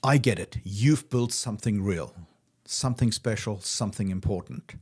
I get it. You've built something real, something special, something important.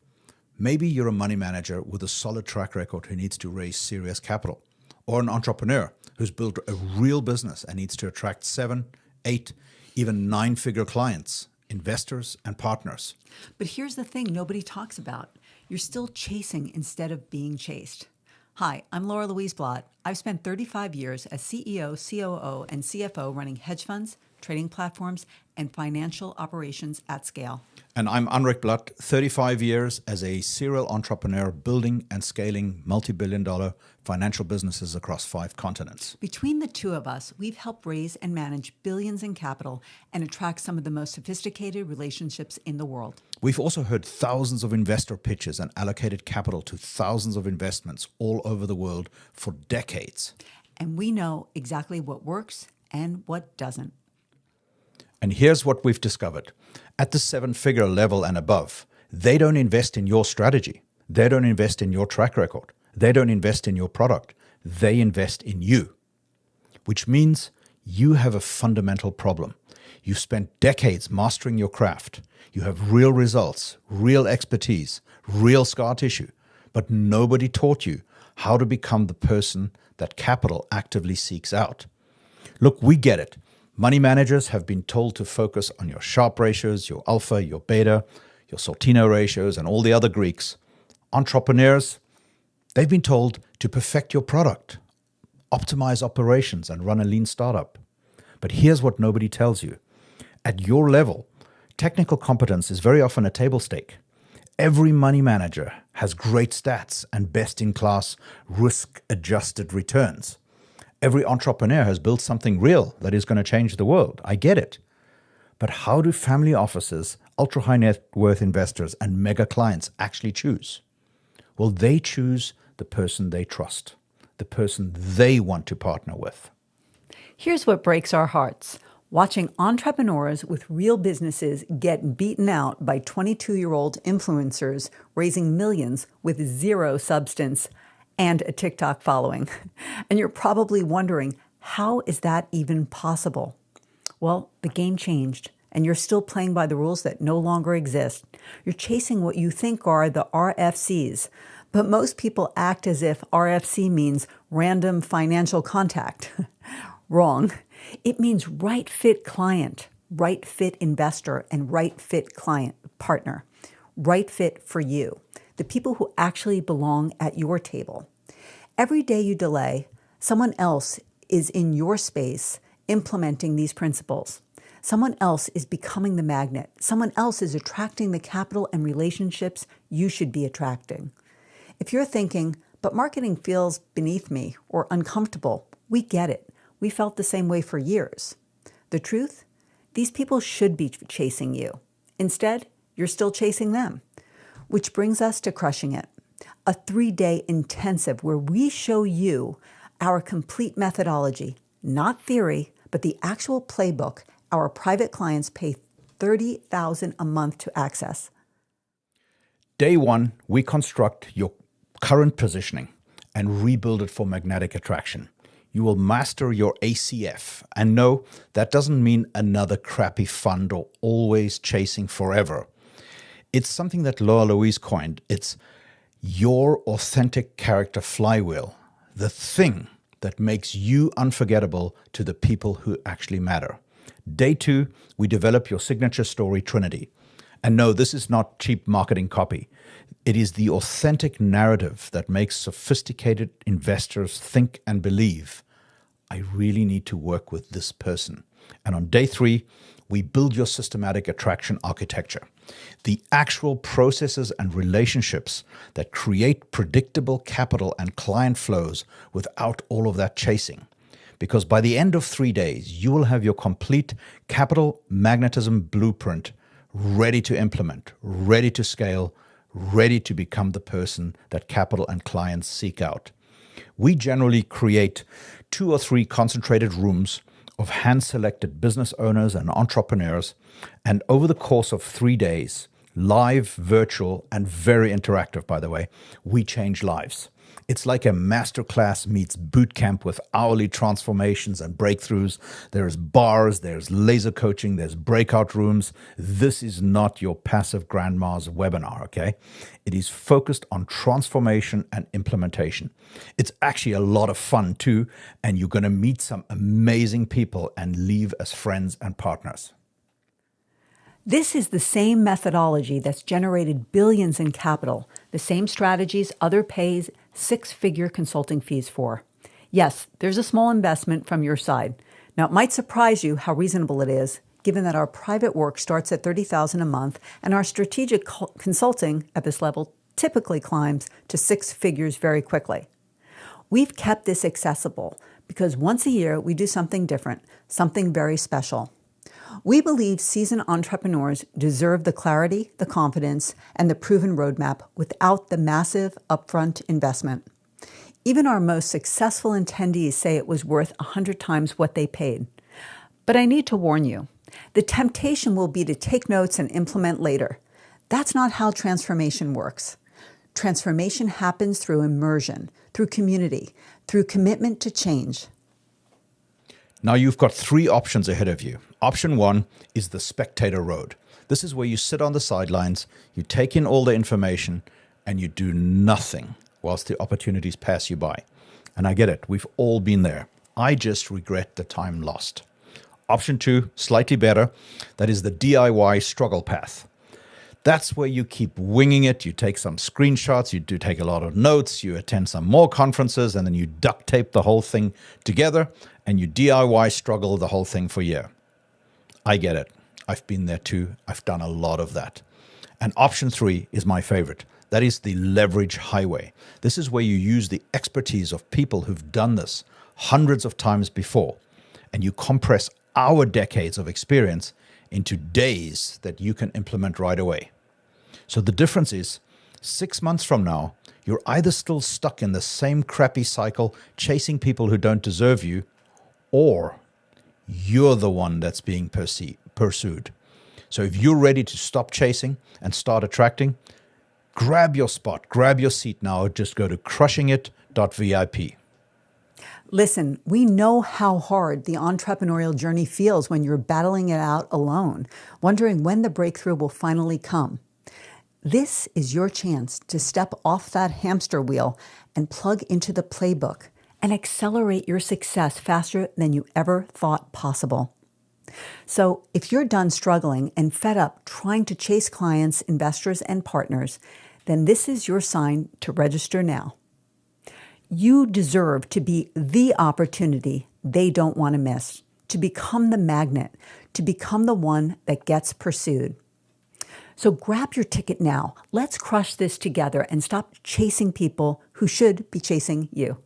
Maybe you're a money manager with a solid track record who needs to raise serious capital, or an entrepreneur who's built a real business and needs to attract 7, 8, even 9-figure clients, investors, and partners. But here's the thing nobody talks about. You're still chasing instead of being chased. Hi, I'm Laura Louise Blatt. I've spent 35 years as CEO, COO, and CFO running hedge funds, trading platforms, and financial operations at scale. And I'm Anric Blatt, 35 years as a serial entrepreneur building and scaling multi-billion-dollar financial businesses across 5 continents. Between the two of us, we've helped raise and manage billions in capital and attract some of the most sophisticated relationships in the world. We've also heard thousands of investor pitches and allocated capital to thousands of investments all over the world for decades. And we know exactly what works and what doesn't. And here's what we've discovered. At the 7-figure level and above, they don't invest in your strategy. They don't invest in your track record. They don't invest in your product. They invest in you, which means you have a fundamental problem. You've spent decades mastering your craft. You have real results, real expertise, real scar tissue, but nobody taught you how to become the person that capital actively seeks out. Look, we get it. Money managers have been told to focus on your Sharpe ratios, your alpha, your beta, your Sortino ratios, and all the other Greeks. Entrepreneurs, they've been told to perfect your product, optimize operations, and run a lean startup. But here's what nobody tells you. At your level, technical competence is very often a table stake. Every money manager has great stats and best-in-class risk-adjusted returns. Every entrepreneur has built something real that is going to change the world. I get it. But how do family offices, ultra-high net worth investors, and mega clients actually choose? Well, they choose the person they trust, the person they want to partner with. Here's what breaks our hearts. Watching entrepreneurs with real businesses get beaten out by 22-year-old influencers raising millions with zero substance and a TikTok following. And you're probably wondering, how is that even possible? Well, the game changed, and you're still playing by the rules that no longer exist. You're chasing what you think are the RFCs, but most people act as if RFC means random financial contact. Wrong. It means right fit client, right fit investor, and right fit client partner. Right fit for you. The people who actually belong at your table. Every day you delay, someone else is in your space implementing these principles. Someone else is becoming the magnet. Someone else is attracting the capital and relationships you should be attracting. If you're thinking, but marketing feels beneath me or uncomfortable, we get it. We felt the same way for years. The truth? These people should be chasing you. Instead, you're still chasing them. Which brings us to Crushing It, a 3-day intensive where we show you our complete methodology, not theory, but the actual playbook our private clients pay $30,000 a month to access. Day 1, we construct your current positioning and rebuild it for magnetic attraction. You will master your ACF. And no, that doesn't mean another crappy fund or always chasing forever. It's something that Laura Louise coined. It's your authentic character flywheel, the thing that makes you unforgettable to the people who actually matter. Day 2, we develop your signature story trinity. And no, this is not cheap marketing copy. It is the authentic narrative that makes sophisticated investors think and believe, I really need to work with this person. And on day 3, we build your systematic attraction architecture, the actual processes and relationships that create predictable capital and client flows without all of that chasing. Because by the end of 3 days, you will have your complete capital magnetism blueprint ready to implement, ready to scale, ready to become the person that capital and clients seek out. We generally create 2 or 3 concentrated rooms of hand-selected business owners and entrepreneurs, and over the course of 3 days, live, virtual, and very interactive, by the way, we change lives. It's like a masterclass meets boot camp with hourly transformations and breakthroughs. There's bars, there's laser coaching, there's breakout rooms. This is not your passive grandma's webinar, okay? It is focused on transformation and implementation. It's actually a lot of fun too, and you're going to meet some amazing people and leave as friends and partners. This is the same methodology that's generated billions in capital, the same strategies other pays six-figure consulting fees for. Yes, there's a small investment from your side. Now, it might surprise you how reasonable it is, given that our private work starts at $30,000 a month and our strategic consulting at this level typically climbs to six figures very quickly. We've kept this accessible because once a year we do something different, something very special. We believe seasoned entrepreneurs deserve the clarity, the confidence, and the proven roadmap without the massive upfront investment. Even our most successful attendees say it was worth 100 times what they paid. But I need to warn you, the temptation will be to take notes and implement later. That's not how transformation works. Transformation happens through immersion, through community, through commitment to change. Now you've got three options ahead of you. Option one is the spectator road. This is where you sit on the sidelines, you take in all the information, and you do nothing whilst the opportunities pass you by. And I get it, we've all been there. I just regret the time lost. Option two, slightly better, that is the DIY struggle path. That's where you keep winging it, you take some screenshots, you do take a lot of notes, you attend some more conferences, and then you duct tape the whole thing together, and you DIY struggle the whole thing for a year. I get it. I've been there too. I've done a lot of that. And option three is my favorite. That is the leverage highway. This is where you use the expertise of people who've done this hundreds of times before, and you compress our decades of experience into days that you can implement right away. So the difference is 6 months from now, you're either still stuck in the same crappy cycle, chasing people who don't deserve you, or you're the one that's being pursued. So if you're ready to stop chasing and start attracting, grab your spot, grab your seat now. Just go to crushingit.vip. Listen, we know how hard the entrepreneurial journey feels when you're battling it out alone, wondering when the breakthrough will finally come. This is your chance to step off that hamster wheel and plug into the playbook and accelerate your success faster than you ever thought possible. So if you're done struggling and fed up trying to chase clients, investors, and partners, then this is your sign to register now. You deserve to be the opportunity they don't want to miss, to become the magnet, to become the one that gets pursued. So grab your ticket now. Let's crush this together and stop chasing people who should be chasing you.